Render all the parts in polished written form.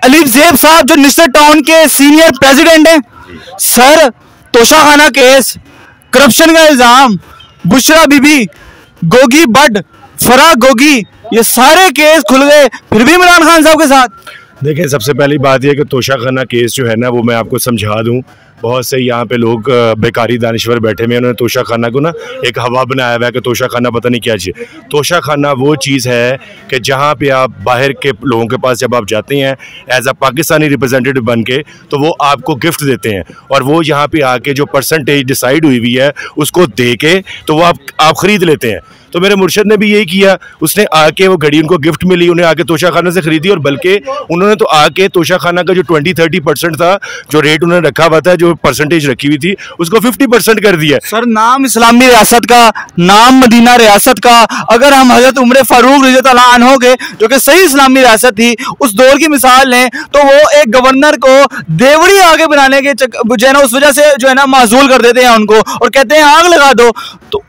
अलीफ ज़ेब साहब जो निश्चित टाउन के सीनियर प्रेसिडेंट हैं, सर तोशाखाना केस, करप्शन का इल्जाम, बुशरा बीबी, गोगी बट, फराह गोगी, ये सारे केस खुल गए, फिर भी इमरान खान साहब के साथ। देखिए, सबसे पहली बात यह कि तोशाखाना केस जो है ना, वो मैं आपको समझा दूं, बहुत से यहाँ पे लोग बेकारी दानिश्वर बैठे हुए हैं, उन्होंने तोशाखाना को ना एक हवा बनाया हुआ है कि तोशाखाना पता नहीं क्या चीज़। तोशाखाना वो चीज़ है कि जहाँ पे आप बाहर के लोगों के पास जब आप जाते हैं एज अ पाकिस्तानी रिप्रेजेंटेटिव बन के, तो वो आपको गिफ्ट देते हैं और वो यहाँ पे आके जो परसेंटेज डिसाइड हुई हुई है उसको दे के तो वो आप ख़रीद लेते हैं। तो मेरे मुर्शद ने भी यही किया, उसने आके वो घड़ी उनको गिफ्ट मिली, उन्हें आके तोशाखाना से खरीदी और बल्कि उन्होंने तो आके तोशाखाना का जो 20-30% था, जो रेट उन्होंने रखा हुआ था, जो परसेंटेज रखी हुई थी, उसको 50% कर दिया। सर नाम इस्लामी रियासत का, नाम मदीना रियासत का, अगर हम हजरत उमर फारूक रज़ियल्लाहु अन्हु के जो कि सही इस्लामी रियासत थी उस दौर की मिसाल लें, तो वो एक गवर्नर को देवड़ी आगे बनाने के जो है ना उस वजह से जो है ना माजूल कर देते हैं उनको और कहते हैं आग लगा दो। तो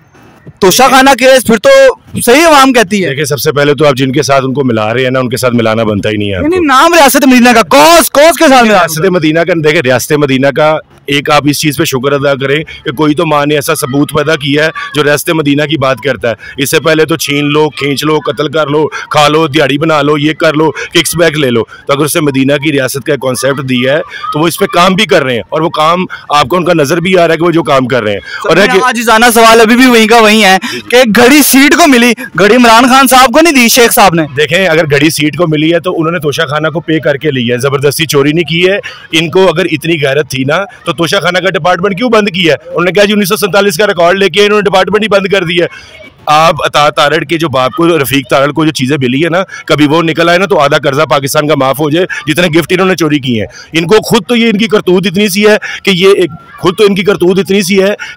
तोशाखाना केस फिर तो सही आवाम कहती है। देखिए, सबसे पहले तो आप जिनके साथ उनको मिला रहे हैं ना, उनके साथ मिलाना बनता ही नहीं है। नहीं, नाम रियासत मदीना का, कौस के साथ रियासत मदीना का, देखिए रियासत मदीना का एक आप इस चीज़ पे शुक्र अदा करें कि कोई तो माँ ने ऐसा सबूत पैदा किया है जो रियासत मदीना की बात करता है। इससे पहले तो छीन लो, खींच लो, कत्ल कर लो, खा लो, दिहाड़ी बना लो, ये कर लो, किक्स बैक ले लो। तो अगर उससे मदीना की रियासत का कॉन्सेप्ट दिया है तो वो इस पर काम भी कर रहे हैं और वो काम आपको उनका नजर भी आ रहा है कि वो जो काम कर रहे हैं। और आजिज़ाना सवाल अभी भी वहीं का वहीं है कि घड़ी सीट को मिली, घड़ी इमरान खान साहब को नहीं दी, शेख साहब ने। देखें, अगर घड़ी सीट को मिली है तो उन्होंने तोशाखाना को पे करके ली है, जबरदस्ती चोरी नहीं की है। इनको अगर इतनी गैरत थी ना तो तोशाखाना का डिपार्टमेंट क्यों बंद किया है? उन्होंने कहा जी 1947 का रिकॉर्ड लेके इन्होंने डिपार्टमेंट ही बंद कर दिया। आप अता तारड़ के जो बाप को, रफीक तारड़ को जो चीज़ें मिली है ना, कभी वो निकल आए ना तो आधा कर्जा पाकिस्तान का माफ़ हो जाए जितने गिफ्ट इन्होंने चोरी किए हैं। इनको खुद तो ये इनकी करतूत इतनी सी है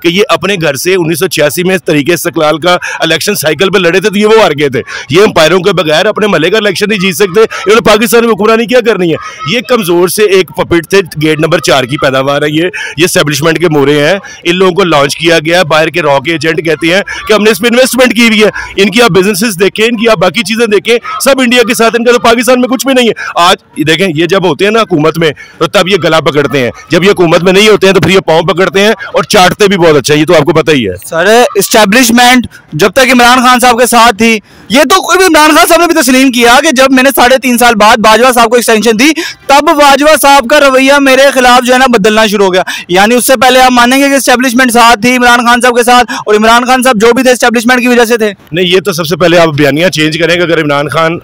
कि ये अपने घर से 1986 में इस तरीके इस्तक़लाल का इलेक्शन साइकिल पे लड़े थे तो ये वो हार गए थे। ये एम्पायरों के बगैर अपने महल्ले का इलेक्शन नहीं जीत सकते, इन्होंने पाकिस्तान में हुक्मरानी क्या करनी है। ये कमज़ोर से एक पपिट थे, गेट नंबर 4 की पैदावार है ये एस्टेब्लिशमेंट के मोरे हैं। इन लोगों को लॉन्च किया गया, बाहर के रॉ के एजेंट कहते हैं कि हमने इस पर इन्वेस्टमेंट की हुई है। इनकी आप बिजनेसेस देखें, इनकी आप बाकी चीजें देखें, सब इंडिया के साथ, इनका तो पाकिस्तान में कुछ भी नहीं है। आज देखें, ये जब होते हैं ना हुकूमत में तो तब ये गला पकड़ते हैं, जब ये हुकूमत में नहीं होते हैं तो फिर ये पांव पकड़ते हैं और चाटते भी बहुत अच्छा, ये तो आपको पता ही है। सर एस्टेब्लिशमेंट जब तक इमरान खान साहब के साथ थी, ये तो इमरान खान साहब ने भी तस्लीम किया कि जब मैंने 3.5 साल बाद बाजवा साहब को एक्सटेंशन दी तब बाजवा साहब का रवैया मेरे खिलाफ जो है ना बदलना शुरू हो गया। यानी उससे पहले आप मानेंगे कि एस्टेब्लिशमेंट साथ थी इमरान खान साहब के साथ और इमरान खान साहब जो भी थे एस्टेब्लिशमेंट की वजह से थे। नहीं, ये तो सबसे पहले आप बयानियां चेंज करेंगे। अगर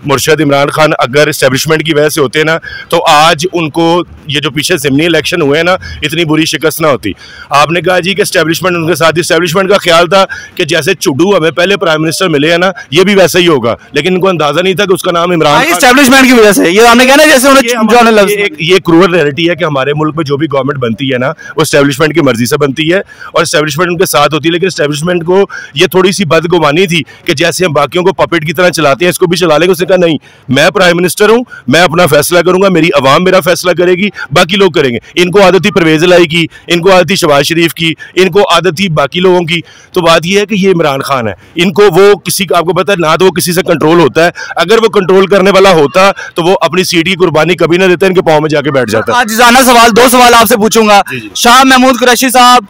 मुर्शद इमरान खान अगर एस्टेब्लिशमेंट की वजह से होते ना तो आज उनको ये जो पीछे ज़िमनी इलेक्शन हुए हैं ना, इतनी बुरी शिकस्त ना होती। आपने कहा जी कि एस्टेब्लिशमेंट उनके साथ, एस्टेब्लिशमेंट का ख्याल था कि जैसे चुड्डू हमें पहले प्राइम मिनिस्टर मिले हैं ना, ये भी वैसा ही होगा, लेकिन इनको अंदाजा नहीं था कि उसका नाम इमरान खान एस्टेब्लिशमेंट की वजह से। ये हमने कहना जैसे ये क्रूअल रियलिटी है कि हमारे मुल्क में जो भी गवर्नमेंट बनती है ना वो एस्टेब्लिशमेंट की मर्जी से बनती है और एस्टेब्लिशमेंट उनके साथ होती है। लेकिन एस्टेब्लिशमेंट को ये थोड़ी सी बदगुमानी थी कि जैसे हम बाकियों को पपेट की तरह चलाते हैं, इसको भी चला लेंगे। उसने कहा नहीं, मैं प्राइम मिनिस्टर हूं, मैं अपना फैसला करूंगा, मेरी अवाम मेरा फैसला करेगी, बाकी लोग करेंगे। इनको आदत थी परवेज लाई की, इनको आदत थी शहबाज शरीफ की, इनको आदत थी बाकी लोगों की। तो बात यह है कि ये इमरान खान है, इनको वो किसी, आपको पता है ना, तो वो किसी से कंट्रोल होता है। अगर वो कंट्रोल करने वाला होता तो वो अपनी सीट की कुर्बानी कभी ना देता, इनके पाँव में जाके बैठ जाता। आज जाना सवाल, 2 सवाल आपसे पूछूंगा। शाह महमूद कुरैशी साहब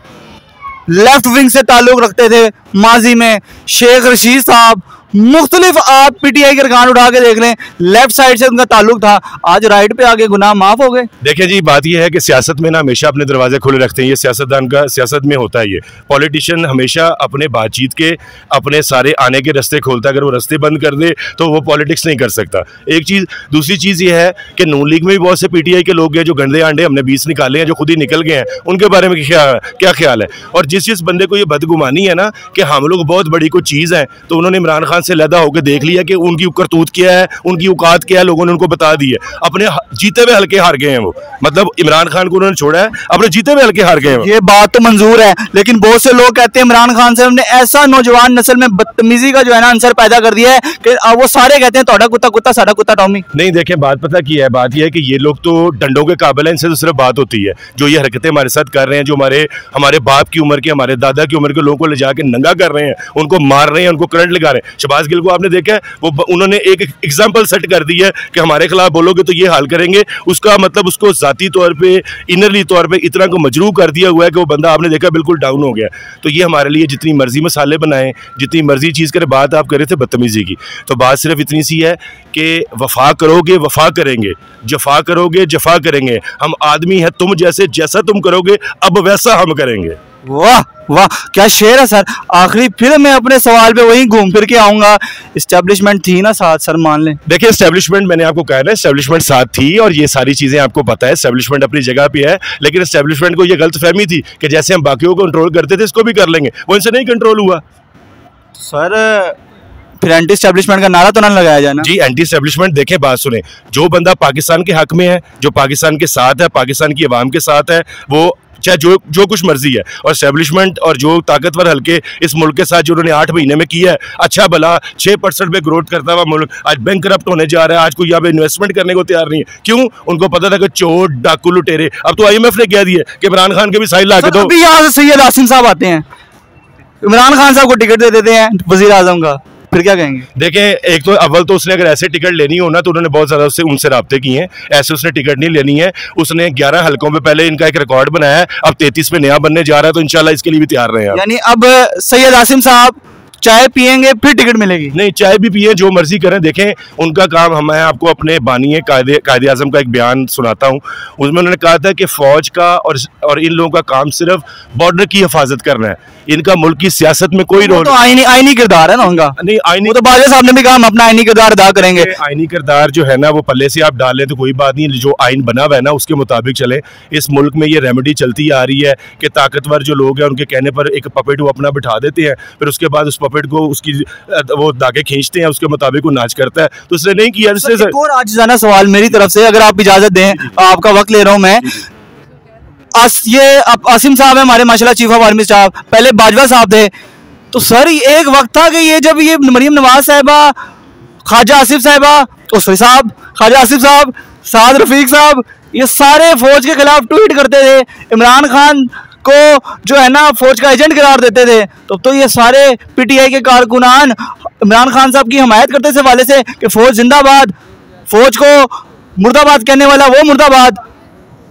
लेफ्ट विंग से ताल्लुक रखते थे माजी में, शेख रशीद साहब मुख्तलिफ, आप पीटीआई के रिकान उठा के देख लें, लेफ्ट साइड से उनका ताल्लुक था, आज राइट पे आगे गुनाह माफ हो गए। देखिए जी, बात यह है कि सियासत में ना हमेशा अपने दरवाजे खुले रखते हैं, ये सियासतदान का सियासत में होता है। ये पॉलिटिशियन हमेशा अपने बातचीत के अपने सारे आने के रास्ते खोलता है, अगर वो रास्ते बंद कर दे तो वो पॉलिटिक्स नहीं कर सकता। एक चीज़, दूसरी चीज़ ये है कि नून लीग में भी बहुत से पीटीआई के लोग हैं जो गंदे अंडे हमने 20 निकाले हैं, जो खुद ही निकल गए हैं, उनके बारे में क्या ख्याल है। और जिस बंदे को ये बदगुमानी है ना कि हम लोग बहुत बड़ी कोई चीज़ है, तो उन्होंने इमरान खान से लदा होकर देख लिया कि उनकी करतूत क्या है, उनकी औकात क्या है, लोगों ने उनको बता दी है। अपने जीते हुए हल्के हार गए हैं वो, मतलब इमरान खान को उन्होंने छोड़ा है, अपने जीते हुए हल्के हार गए हैं। ये बात तो मंजूर है, लेकिन बहुत से लोग कहते हैं इमरान खान साहब ने ऐसा नौजवान नस्ल में बदतमीजी का जो है ना अंसर पैदा कर दिया है कि वो सारे कहते हैं तोड़ा कुत्ता कुत्ता साडा कुत्ता टॉमी। नहीं, देखें, बात पता की है, बात यह है कि ये लोग तो डंडों के काबिल हैं, इनसे तो सिर्फ बात होती है। जो ये हरकतें हमारे साथ कर रहे हैं, जो हमारे बाप की उम्र के, हमारे दादा की उम्र के लोगों को ले जाके नंगा कर रहे हैं, उनको मार रहे हैं, उनको करंट लगा रहे हैं। शहबाज गिल को आपने देखा है, वो उन्होंने एक एग्जाम्पल सेट कर दी है कि हमारे खिलाफ बोलोगे तो ये हाल करेंगे। उसका मतलब उसको जाती तौर पे, इनरली तौर पे इतना को मजरूह कर दिया हुआ है कि वो बंदा आपने देखा बिल्कुल डाउन हो गया। तो ये हमारे लिए जितनी मर्जी मसाले बनाएं, जितनी मर्जी चीज़ करें, बात आप करे थे बदतमीजी की, तो बात सिर्फ इतनी सी है कि वफा करोगे वफा करेंगे, जफा करोगे जफा करेंगे। हम आदमी हैं तुम जैसे, जैसा तुम करोगे अब वैसा हम करेंगे। वाह वाह, क्या शेर है सर। आखिरी फिर मैं अपने सवाल पे वहीं घूम फिर के आऊंगा, इस्टेब्लिशमेंट थी ना साथ सर, मान लें। देखिए इस्टेब्लिशमेंट, मैंने आपको कहा ना इस्टेब्लिशमेंट साथ थी और ये सारी चीज़ें आपको पता है, इस्टेब्लिशमेंट अपनी जगह पे है, लेकिन इस्टेब्लिशमेंट को ये गलत फहमी थी कि जैसे हम बाकियों को कंट्रोल करते थे इसको भी कर लेंगे, वो इनसे नहीं कंट्रोल हुआ। सर फिर एंटी एस्टेब्लिशमेंट का नारा तो ना लगाया जाए ना जी। एंटी एस्टेब्लिशमेंट, देखें बात सुने, जो बंदा पाकिस्तान के हक में है, जो पाकिस्तान के साथ है, पाकिस्तान की आवाम के साथ है, वो चाहे जो कुछ मर्जी है, और एस्टेब्लिशमेंट और जो ताकतवर हल्के इस मुल्क के साथ जो उन्होंने 8 महीने में किया है, अच्छा भला 6% पे ग्रोथ करता हुआ मुल्क आज बैंक करप्ट होने जा रहा है, आज कोई यहाँ पे इन्वेस्टमेंट करने को तैयार नहीं है। क्यों? उनको पता था कि चोर डाकू लुटेरे, अब तो IMF ने कह दिया कि इमरान खान के भी साइड ला के दो। अभी यहाँ से सैयद आसिम साहब आते हैं, इमरान खान साहब को टिकट दे देते हैं वजीर आजम का, फिर क्या कहेंगे? देखें, एक तो अव्वल तो उसने अगर ऐसे टिकट लेनी हो ना तो उन्होंने बहुत ज़्यादा उनसे राब्ते किए हैं, ऐसे उसने टिकट नहीं लेनी है। उसने 11 हलकों में पहले इनका एक रिकॉर्ड बनाया है, अब 33 में नया बनने जा रहा है, तो इंशाल्लाह इसके लिए भी तैयार रहे हैं। यानी अब सैयद आसिम साहब चाय पियेंगे फिर टिकट मिलेगी? नहीं, चाय भी पिए, जो मर्जी करें, देखें उनका काम। मैं आपको अपने बानी कायदे आज़म का एक बयान सुनाता हूँ, उसमें उन्होंने कहा था कि फ़ौज का और इन लोगों का काम सिर्फ बॉर्डर की हिफाजत करना है, इनका मुल्क की सियासत में कोई रोल। तो आईनी किरदार है ना उनका। नहीं, आईनी तो बाजवा साहब ने भी कहा हम अपना आईनी किरदार अदा करेंगे। आईनी किरदार जो है ना वो पल्ले से आप डाल लें तो कोई बात नहीं, जो आइन बना हुआ है ना उसके मुताबिक चले। इस मुल्क में ये रेमेडी चलती आ रही है कि ताकतवर जो लोग हैं उनके कहने पर एक पपेट वो अपना बिठा देते हैं, फिर उसके बाद उस पपेट को उसकी वो धागे खींचते हैं, उसके मुताबिक वो नाच करता है, तो उसने नहीं किया। एक और आजिज़ाना सवाल मेरी तरफ से, अगर आप इजाजत दें, आपका वक्त ले रहा हूं मैं। ये आसिम साहब है हमारे माशाल्लाह चीफ ऑफ आर्मी स्टाफ, पहले बाजवा साहब थे, तो सर एक वक्त था कि ये जब ये मरीम नवाज साहिबा, ख्वाजा आसिफ साहिबा, साहब ख्वाजा आसिफ साहब, साद रफीक साहब, ये सारे फौज के खिलाफ ट्वीट करते थे, इमरान खान को जो है ना फौज का एजेंट करार देते थे। तो ये सारे PTI के कारकुनान इमरान खान साहब की हमायत करते थे वाले से कि फौज जिंदाबाद, फौज को मुर्दाबाद कहने वाला वो मुर्दाबाद।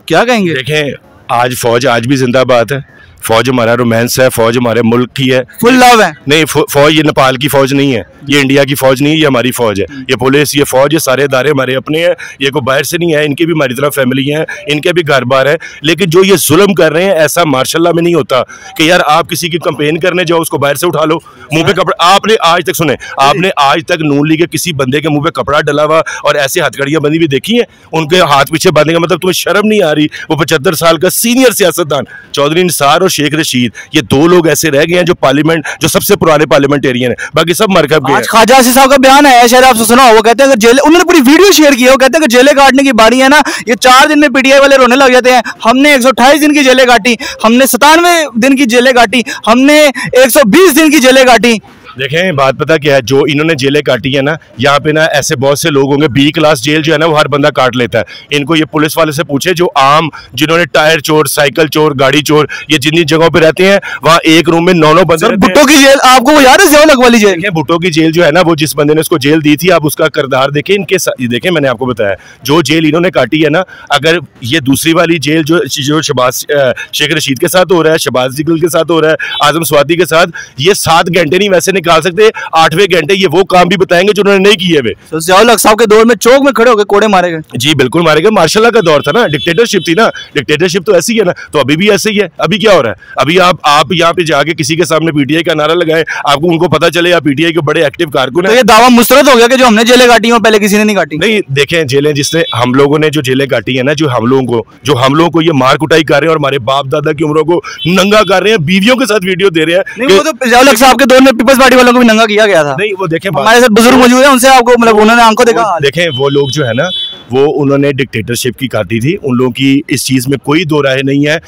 क्या कहेंगे? देखें, आज फौज आज भी जिंदाबाद है, फौज हमारा रोमांस है, फौज हमारे मुल्क की है, फुल लव है। नहीं, फौज ये नेपाल की फौज नहीं है, ये इंडिया की फौज नहीं है, ये हमारी फौज है, ये पुलिस, ये फौज, ये सारे इदारे हमारे अपने हैं, ये कोई बाहर से नहीं है, इनके भी हमारी तरह फैमिली हैं, इनके भी घर बार है। लेकिन जो ये जुल्म कर रहे हैं, ऐसा मार्शल्ला में नहीं होता कि यार आप किसी की कंपेन करने जाओ उसको बाहर से उठा लो, मुंह पे कपड़ा। आपने आज तक सुने, आपने आज तक नून लीग के किसी बंदे के मुंह पे कपड़ा डला हुआ और ऐसे हथकड़ियां बंदी भी देखी हैं? उनके हाथ पीछे बांधने का मतलब तुम्हें शर्म नहीं आ रही? वो 75 साल का सीनियर सियासतदान चौधरी निसार और शेख रशीद, ये 2 लोग ऐसे रह गए हैं जो पार्लियामेंट, जो सबसे पुराने पार्लियामेंटियन है, बाकी सब मरकब गए। आज ख्वाजा आसिफ साहब का बयान है, शायद आपसे सुना हो, वो कहते हैं कि जेल, उन्होंने पूरी वीडियो शेयर की है, वो कहते हैं कि जेलें काटने की बारी है ना, ये 4 दिन में PTI वाले रोने लग जाते हैं। हमने 128 दिन की जेलें काटी, हमने 97 दिन की जेलें काटी, हमने 120 दिन की जेलें काटी। देखें, बात पता क्या है, जो इन्होंने जेलें काटी है ना, यहाँ पे ना ऐसे बहुत से लोग होंगे, B क्लास जेल जो है ना वो हर बंदा काट लेता है। इनको ये पुलिस वाले से पूछे, जो आम, जिन्होंने टायर चोर, साइकिल चोर, गाड़ी चोर, ये जिन जिन जगहों पे रहते हैं, वहाँ एक रूम में 9 बंदे। भुट्टो की जेल आपको वो याद है? ज़ियाउल वाली जेल। भुट्टो की जेल जो है ना, वो जिस बंदे ने उसको जेल दी थी, आप उसका किरदार देखें, इनके देखें, मैंने आपको बताया जो जेल इन्होंने काटी है ना, अगर ये दूसरी वाली जेल जो शहबाज शेख रशीद के साथ हो रहा है, शहबाज गिल के साथ हो रहा है, आजम स्वाति के साथ, ये 7 घंटे नहीं वैसे निकाल सकते, 8वें घंटे ये वो काम भी बताएंगे जो उन्होंने नहीं किए हुए। तो ज़ियाउल हक साहब के दौर में चौक में खड़े होकर कोड़े मारे गए। जी बिल्कुल मारे गए, मार्शल का दौर था ना, डिक्टेटरशिप थी ना, डिक्टेटरशिप तो ऐसी है ना, तो अभी भी ऐसे ही है। अभी क्या हो रहा है? अभी आप यहाँ पे जाके किसी के सामने PTI का नारा लगाए, आपको उनको पता चले आप PTI के बड़े एक्टिव कारकुन है, तो ये दावा मुस्तरद हो गया कि जो हमने जेलें काटी हैं पहले किसी ने नहीं काटी। नहीं, देखें, जेलें जिसने हम लोगों ने जो जेलें काटी है ना, जो हम लोगों को ये मार कुटाई कर रहे हैं और हमारे बाप दादा की उम्रों को नंगा कर रहे हैं, बीवियों के साथ वीडियो दे रहे हैं। नहीं, वो तो ज़ियाउल हक साहब के दौर में पीपल्स पार्टी वालों को भी नंगा किया गया था। नहीं, वो देखें, हमारे साथ बुजुर्ग मौजूद है, उनसे आपको मतलब उन्होंने आंखों देखा। देखें, वो लोग जो है ना, वो उन्होंने डिक्टेटरशिप की काटी थी, उन लोगों की इस चीज में कोई दो राय नहीं है।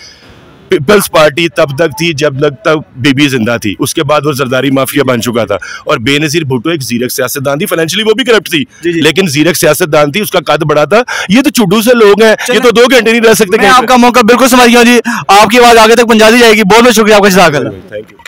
पीपल्स पार्टी तब तक थी जब तक बीबी जिंदा थी, उसके बाद वो जरदारी माफिया बन चुका था। और बेनजीर भुट्टो एक जीरक सियासतदान थी, फाइनेंशियली वो भी करप्ट थी, लेकिन जीरक सियासतदान थी, उसका कद बड़ा था। ये तो चुड्डू से लोग हैं, ये तो 2 घंटे नहीं रह सकते। मैं आपका मौका बिल्कुल समझ गया जी, आपकी आवाज आगे तक पहुंचा दी जाएगी। बहुत बहुत शुक्रिया आपका, जज़ाकल्लाह। Thank you.